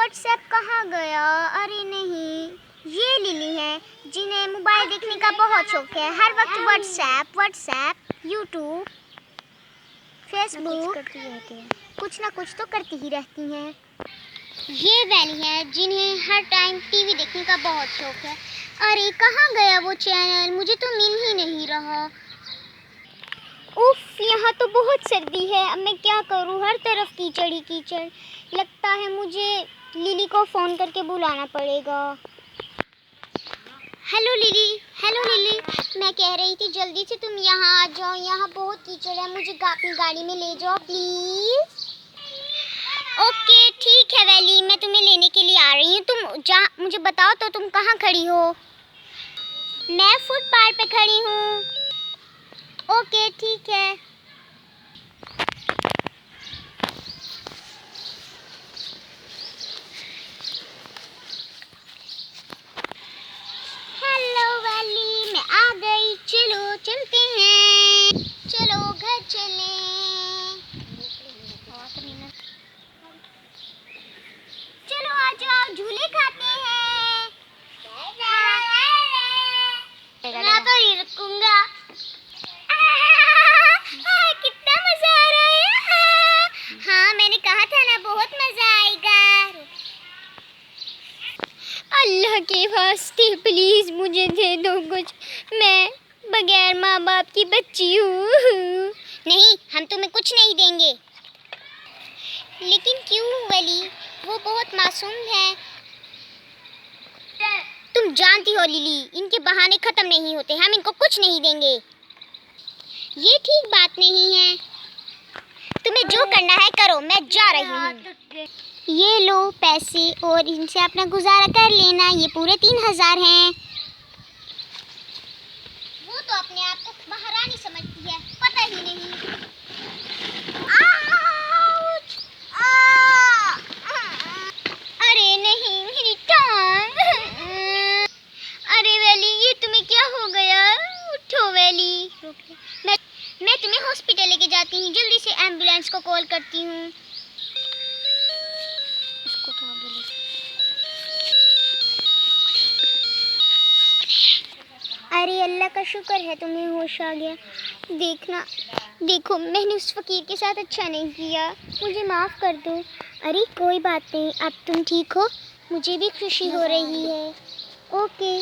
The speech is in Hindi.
व्हाट्सएप कहाँ गया? अरे नहीं, ये लिली है जिन्हें मोबाइल देखने का बहुत शौक है। हर वक्त व्हाट्सएप, यूट्यूब, फेसबुक करती रहती है, कुछ ना कुछ तो करती ही रहती हैं। ये वैली है जिन्हें हर टाइम टीवी देखने का बहुत शौक है। अरे कहाँ गया वो चैनल? मुझे तो मिल ही नहीं रहा। उफ, यहाँ तो बहुत सर्दी है। अब मैं क्या करूँ? हर तरफ कीचड़ ही कीचड़। लगता है मुझे लिली को फ़ोन करके बुलाना पड़ेगा। हेलो लिली, मैं कह रही थी जल्दी से तुम यहाँ आ जाओ। यहाँ बहुत कीचड़ है, मुझे अपनी गाड़ी में ले जाओ प्लीज़। ओके ठीक है वैली, मैं तुम्हें लेने के लिए आ रही हूँ। तुम मुझे बताओ तो तुम कहाँ खड़ी हो? मैं फुटपाथ पे खड़ी हूँ। ओके ठीक है। हेलो वैली, मैं आ गई। चलो चलते हैं, चलो घर चलें। चलो आ जाओ, झूले खाते हैं। मैं तो ही रुकूंगा। कितना मजा आ रहा है। हाँ मैंने कहा था ना, बहुत मजा आएगा। अल्लाह के वास्ते प्लीज मुझे दे दो कुछ। मैं बगैर माँ बाप की बच्ची हूँ। नहीं, हम तुम्हें कुछ नहीं देंगे। लेकिन क्यों वली? वो बहुत मासूम है। तुम जानती हो लिली, इनके बहाने खत्म नहीं होते। हम इनको कुछ नहीं देंगे। ये ठीक बात नहीं है। तुम्हें जो करना है करो, मैं जा रही हूँ। ये लो पैसे और इनसे अपना गुजारा कर लेना। ये पूरे 3000 हैं। वो तो अपने आप को महारानी समझती है, पता ही नहीं। आउच! अरे नहीं, मेरी टांग। अरे वैली, ये तुम्हें क्या हो गया? उठो वैली। मैं तुम्हें हॉस्पिटल लेके जाती हूँ। जल्दी से एम्बुलेंस को कॉल करती हूँ। इसको तो अरे अल्लाह का शुक्र है तुम्हें होश आ गया। देखो मैंने उस फकीर के साथ अच्छा नहीं किया, मुझे माफ़ कर दो। अरे कोई बात नहीं, अब तुम ठीक हो, मुझे भी खुशी हो रही है। ओके।